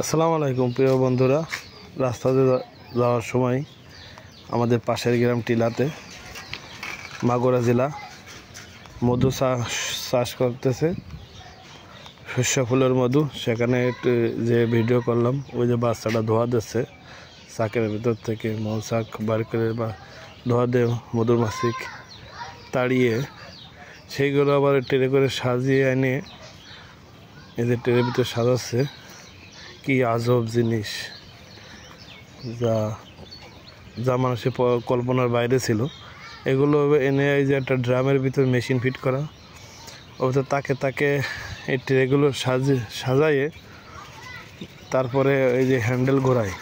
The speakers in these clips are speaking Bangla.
আসসালামু আলাইকুম প্রিয় বন্ধুরা। রাস্তাতে যাওয়ার সময় আমাদের পাশের গ্রাম টিলাতে মাগুরা জেলা মধু চাষ করতেছে, শস্য ফুলের মধু। সেখানে যে ভিডিও করলাম, ওই যে বাচ্চাটা ধোয়া দিচ্ছে চাকের ভিতর থেকে মৌ শাক বার করে বা ধোয়া দিয়ে মধুর মাছিক তাড়িয়ে সেইগুলো আবার ট্রে করে সাজিয়ে এনে এদের ট্রের ভিতরে সাজাচ্ছে। কি আজব জিনিস, যা মানুষের কল্পনার বাইরে ছিল। এগুলো এনে এই যে একটা ড্রামের ভিতর মেশিন ফিট করা, ওটা তাকে এই ট্রেগুলো সাজাইয়ে তারপরে এই যে হ্যান্ডেল ঘোরায়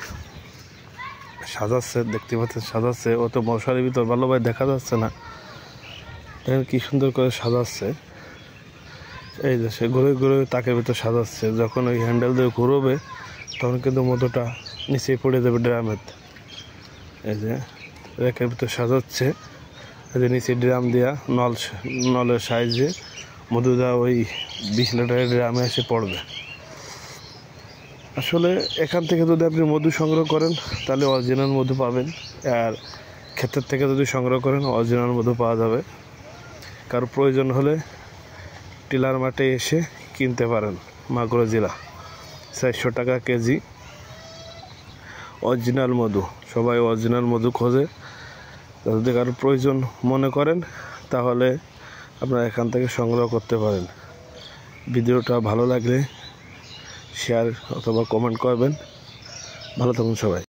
সাজাচ্ছে। দেখতে পাচ্ছেন সাজাচ্ছে, ও তো মশারির ভিতর ভালোভাবে দেখা যাচ্ছে না, দেখেন কি সুন্দর করে সাজাচ্ছে। এই যে সে ঘুরে ঘুরে তাকের ভিতর সাজাচ্ছে। যখন ওই হ্যান্ডেল দিয়ে ঘুরবে তখন কিন্তু মধুটা নিচে পড়ে যাবে ড্রামের। এই যে রেকের ভিতর সাজাচ্ছে, এই যে নিচে ড্রাম দেওয়া নলের সাইজে মধুটা ওই 20 লিটারের ড্রামে এসে পড়বে। আসলে এখান থেকে যদি আপনি মধু সংগ্রহ করেন তাহলে অরিজিনাল মধু পাবেন, আর ক্ষেতের থেকে যদি সংগ্রহ করেন অরিজিনাল মধু পাওয়া যাবে। কারো প্রয়োজন হলে টিলার মাঠে এসে কিনতে পারেন। মাগুরা জেলা 400 টাকা কেজি অরিজিনাল মধু। সবাই অরিজিনাল মধু খোঁজে। যদি কারো প্রয়োজন মনে করেন তাহলে আপনারা এখান থেকে সংগ্রহ করতে পারেন। ভিডিওটা ভালো লাগলে শেয়ার অথবা কমেন্ট করবেন। ভালো থাকুন সবাই।